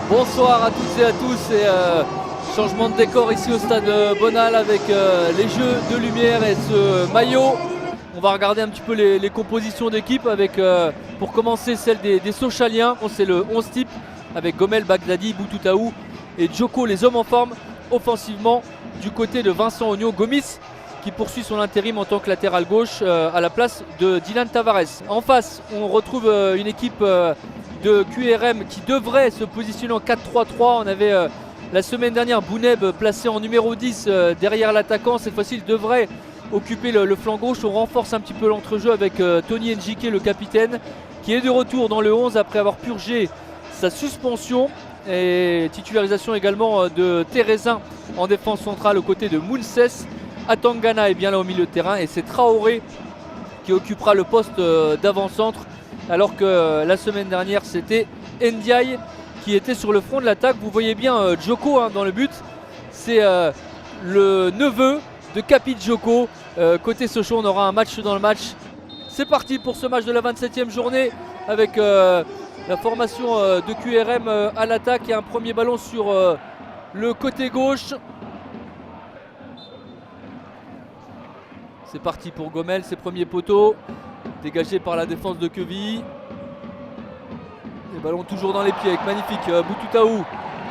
Bonsoir à toutes et à tous changement de décor ici au stade Bonal avec les jeux de lumière et ce maillot. On va regarder un petit peu les compositions d'équipe avec pour commencer celle des Sochaliens. C'est le 11 type avec Gomel, Bagdadi, Boutoutaou et Djoko, les hommes en forme offensivement du côté de Vincent Ogno. Gomis qui poursuit son intérim en tant que latéral gauche à la place de Dylan Tavares. En face, on retrouve une équipe de QRM qui devrait se positionner en 4-3-3. On avait la semaine dernière Bouneb placé en numéro 10 derrière l'attaquant. Cette fois-ci, il devrait occuper le flanc gauche. On renforce un petit peu l'entrejeu avec Tony Njike, le capitaine, qui est de retour dans le 11 après avoir purgé sa suspension. Et titularisation également de Thérézin en défense centrale aux côtés de Mounses. Atangana est bien là au milieu de terrain et c'est Traoré qui occupera le poste d'avant-centre, alors que la semaine dernière c'était Ndiaye qui était sur le front de l'attaque. Vous voyez bien Djoko dans le but, c'est le neveu de Capi Djoko. Côté Sochaux, on aura un match dans le match. C'est parti pour ce match de la 27e journée avec la formation de QRM à l'attaque et un premier ballon sur le côté gauche. C'est parti pour Gomel, ses premiers poteaux, dégagé par la défense de Quevilly. Les ballons toujours dans les pieds avec magnifique Boutoutaou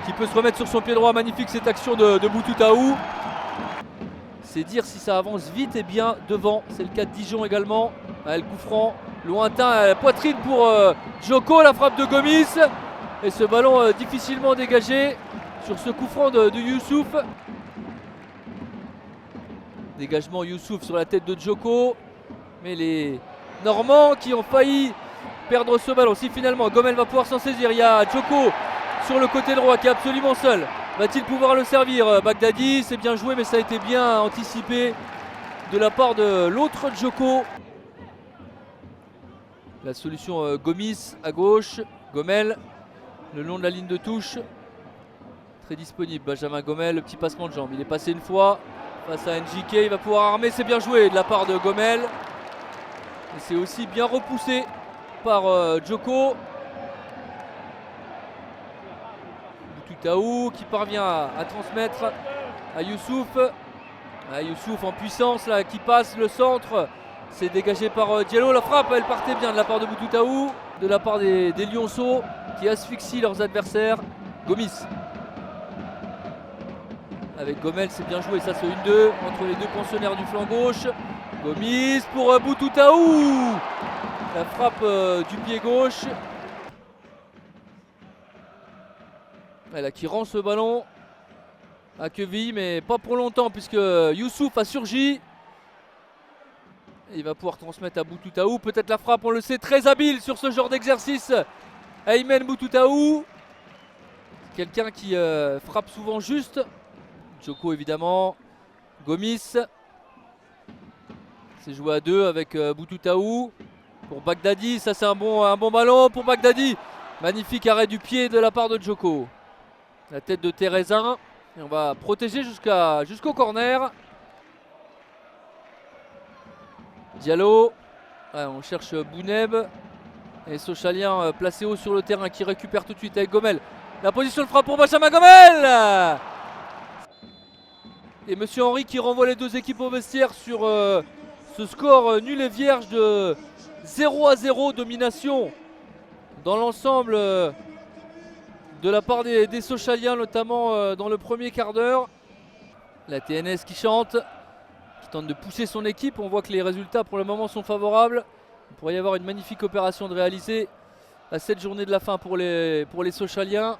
qui peut se remettre sur son pied droit. Magnifique cette action de Boutoutaou. C'est dire si ça avance vite et bien devant. C'est le cas de Dijon également. Le coup franc lointain, poitrine pour Djoko, la frappe de Gomis. Et ce ballon difficilement dégagé sur ce coup franc de Youssouf. Dégagement Youssouf sur la tête de Djoko. Mais les Normands qui ont failli perdre ce ballon. Si finalement Gomel va pouvoir s'en saisir, il y a Djoko sur le côté droit qui est absolument seul. Va-t-il pouvoir le servir? Bagdadi, c'est bien joué mais ça a été bien anticipé de la part de l'autre Djoko. La solution Gomis à gauche, Gomel le long de la ligne de touche. Très disponible Benjamin Gomel, le petit passement de jambe. Il est passé une fois face à Njike, il va pouvoir armer, c'est bien joué de la part de Gomel. Et c'est aussi bien repoussé par Djoko. Boutoutaou qui parvient à transmettre à Youssouf. Youssouf en puissance là, qui passe le centre. C'est dégagé par Diallo. La frappe, elle partait bien de la part de Boutoutaou, de la part des Lionceaux qui asphyxient leurs adversaires. Gomis. Avec Gomel, c'est bien joué, ça c'est 1-2 entre les deux pensionnaires du flanc gauche. Gomis pour Boutoutaou. La frappe du pied gauche. Elle qui rend ce ballon à Quevilly, mais pas pour longtemps puisque Youssouf a surgi. Il va pouvoir transmettre à Boutoutaou. Peut-être la frappe, on le sait, très habile sur ce genre d'exercice. Aymen Boutoutaou. Quelqu'un qui frappe souvent juste. Djoko évidemment. Gomis. C'est joué à deux avec Boutoutaou. Pour Bagdadi, ça c'est un bon ballon pour Bagdadi. Magnifique arrêt du pied de la part de Djoko. La tête de Thérézin. Et on va protéger jusqu'au corner. Diallo. On cherche Bouneb. Et Sochalien placé haut sur le terrain qui récupère tout de suite avec Gomel. La position de frappe pour Benjamin Gomel. Et Monsieur Henry qui renvoie les deux équipes au vestiaire sur ce score nul et vierge de 0-0. Domination dans l'ensemble de la part des Sochaliens, notamment dans le premier quart d'heure. La TNS qui chante, qui tente de pousser son équipe. On voit que les résultats pour le moment sont favorables. Il pourrait y avoir une magnifique opération de réaliser à cette journée de la fin pour les Sochaliens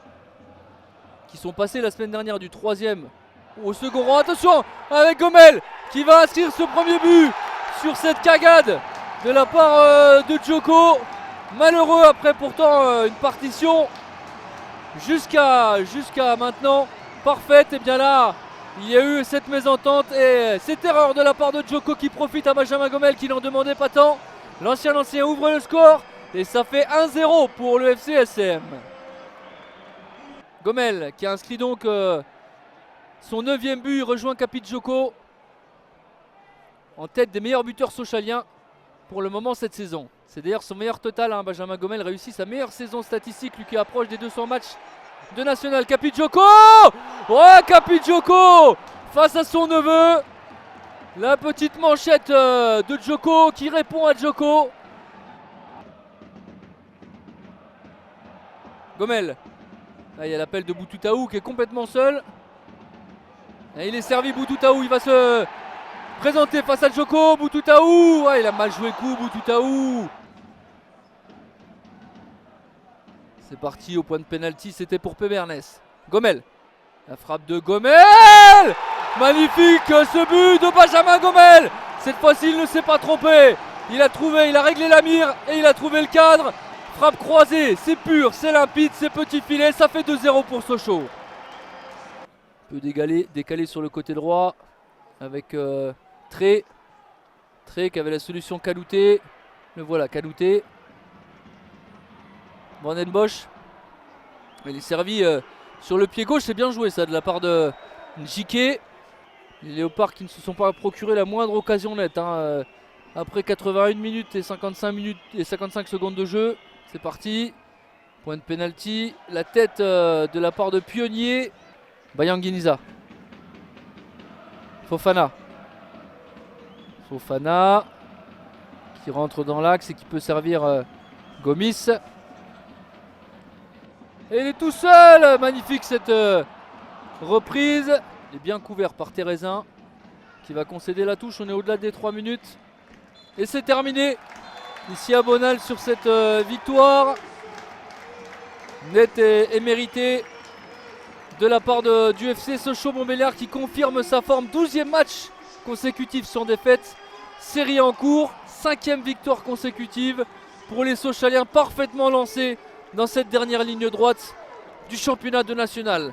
qui sont passés la semaine dernière du 3e au second rang. Attention avec Gomel qui va inscrire ce premier but sur cette cagade de la part de Djoko. Malheureux après pourtant une partition jusqu'à maintenant parfaite. Et bien là il y a eu cette mésentente et cette erreur de la part de Djoko qui profite à Benjamin Gomel qui n'en demandait pas tant. L'ancien ouvre le score et ça fait 1-0 pour le FC SM. Gomel qui a inscrit donc son 9e but, rejoint Capi Djoko en tête des meilleurs buteurs sochaliens pour le moment cette saison. C'est d'ailleurs son meilleur total, Benjamin Gomel réussit sa meilleure saison statistique, lui qui approche des 200 matchs de National. Capijoko. Ouais, Capijoko face à son neveu. La petite manchette de Djoko qui répond à Djoko. Gomel. Là, il y a l'appel de Boutoutaou qui est complètement seul. Et il est servi Boutoutaou, il va se présenter face à Djoko. Boutoutaou, il a mal joué le coup Boutoutaou. C'est parti au point de pénalty, c'était pour Pébernes. Gomel. La frappe de Gomel. Magnifique ce but de Benjamin Gomel. Cette fois-ci il ne s'est pas trompé. Il a trouvé, il a réglé la mire et il a trouvé le cadre. Frappe croisée, c'est pur, c'est limpide, c'est petit filet, ça fait 2-0 pour Sochaux. Peut décaler sur le côté droit avec Tré. Tré qui avait la solution Kalouté. Le voilà, Kalouté. Vandenbosch. Il est servi sur le pied gauche, c'est bien joué ça de la part de Njike. Les Léopards qui ne se sont pas procuré la moindre occasion nette. Après 81 minutes et 55 secondes de jeu. C'est parti. Point de pénalty. La tête de la part de Pionnier. Bayanguiniza. Fofana. Fofana. Qui rentre dans l'axe et qui peut servir Gomis. Et il est tout seul. Magnifique cette reprise. Il est bien couvert par Thérézin. Qui va concéder la touche. On est au-delà des 3 minutes. Et c'est terminé. Ici à Bonal sur cette victoire. Nette et méritée. De la part du FC Sochaux-Montbéliard qui confirme sa forme. 12e match consécutif sans défaite. Série en cours. 5e victoire consécutive pour les Sochaliens, parfaitement lancés dans cette dernière ligne droite du championnat de national.